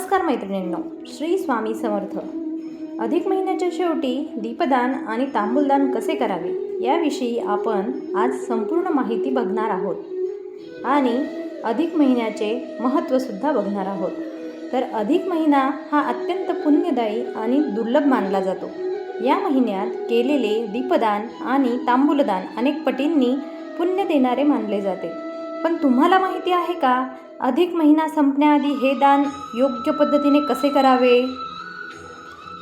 नमस्कार मैत्रिणींनो, श्री स्वामी समर्थ. अधिक महिन्याच्या शेवटी दीपदान आणि तांबूलदान कसे करावे याविषयी आपण आज संपूर्ण माहिती बघणार आहोत आणि अधिक महिन्याचे महत्त्वसुद्धा बघणार आहोत. तर अधिक महिना हा अत्यंत पुण्यदायी आणि दुर्लभ मानला जातो. या महिन्यात केलेले दीपदान आणि तांबूलदान अनेक पटींनी पुण्य देणारे मानले जाते. पण तुम्हाला माहिती आहे का, अधिक महिना संपण्याआधी हे दान योग्य पद्धतीने कसे करावे?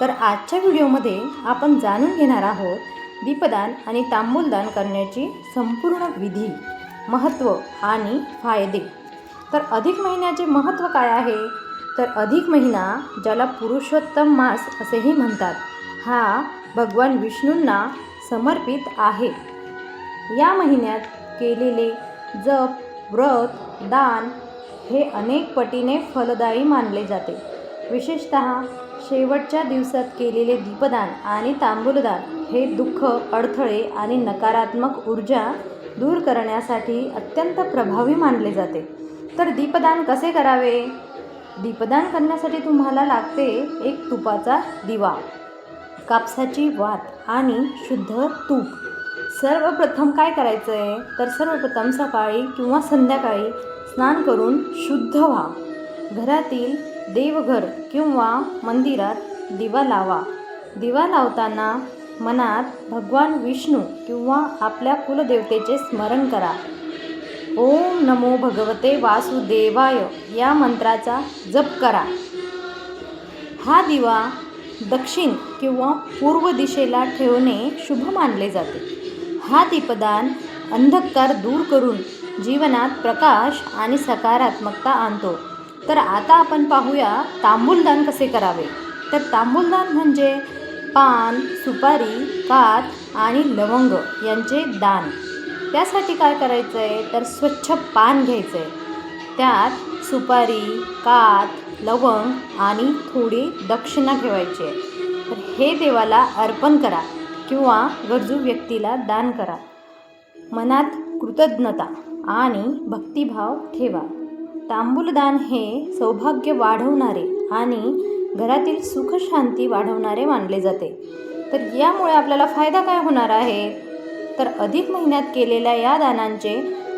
तर आजच्या व्हिडिओमध्ये आपण जाणून घेणार आहोत दीपदान आणि तांबूलदान करण्याची संपूर्ण विधी, महत्त्व आणि फायदे. तर अधिक महिन्याचे महत्त्व काय आहे? तर अधिक महिना, ज्याला पुरुषोत्तम मास असेही म्हणतात, हा भगवान विष्णूंना समर्पित आहे. या महिन्यात केलेले जप, व्रत, दान हे अनेक पटीने फलदायी मानले जाते. विशेषतः शेवटच्या दिवसात केलेले दीपदान आणि तांबूलदान हे दुःख, अडथळे आणि नकारात्मक ऊर्जा दूर करण्यासाठी अत्यंत प्रभावी मानले जाते. तर दीपदान कसे करावे? दीपदान करण्यासाठी तुम्हाला लागते एक तुपाचा दिवा, कापसाची वात आणि शुद्ध तूप. सर्वप्रथम काय करायचं आहे? तर सर्वप्रथम सकाळी किंवा संध्याकाळी स्नान करून शुद्ध व्हा. घरातील देवघर किंवा मंदिरात दिवा लावा. दिवा लावताना मनात भगवान विष्णू किंवा आपल्या कुलदेवतेचे स्मरण करा. ओम नमो भगवते वासुदेवाय या मंत्राचा जप करा. हा दिवा दक्षिण किंवा पूर्व दिशेला ठेवणे शुभ मानले जाते. हा दीपदान अंधकार दूर करून जीवनात प्रकाश आणि सकारात्मकता आणतो. तर आता आपण पाहूया तांबूलदान कसे करावे. तर तांबूलदान म्हणजे पान, सुपारी, काथ आणि लवंग यांचे दान. त्यासाठी काय करायचं आहे? तर स्वच्छ पान घ्यायचं आहे, त्यात सुपारी, काथ, लवंग आणि थोडी दक्षिणा ठेवायची आहे. तर हे देवाला अर्पण करा किंवा गरजू व्यक्तीला दान करा. मनात कृतज्ञता आणि भक्तिभाव ठेवा. तांबूलदान हे सौभाग्य वाढवणारे आणि घरातील सुख शांती वाढवणारे मानले जाते. तर यामुळे आपल्याला फायदा काय होणार आहे? तर अधिक महिन्यात केलेल्या या दानांचे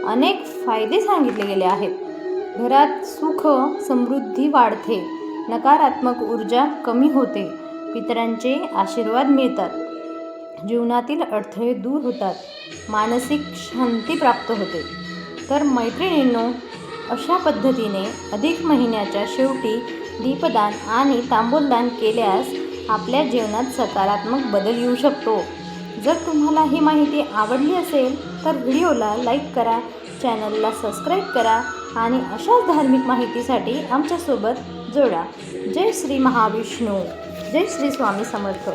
अनेक फायदे सांगितले गेले आहेत. घरात सुख समृद्धी वाढते, नकारात्मक ऊर्जा कमी होते, पितरांचे आशीर्वाद मिळतात, जीवनातील अडथळे दूर होतात, मानसिक शांती प्राप्त होते. तर मैत्रिणींनो, अशा पद्धतीने अधिक महिन्याच्या शेवटी दीपदान आणि तांबूलदान केल्यास आपल्या जीवनात सकारात्मक बदल येऊ शकतो. जर तुम्हाला ही माहिती आवडली असेल तर व्हिडिओला लाईक करा, चॅनलला सबस्क्राईब करा आणि अशाच धार्मिक माहितीसाठी आमच्यासोबत जोडा. जय श्री महाविष्णू, जय श्री स्वामी समर्थ.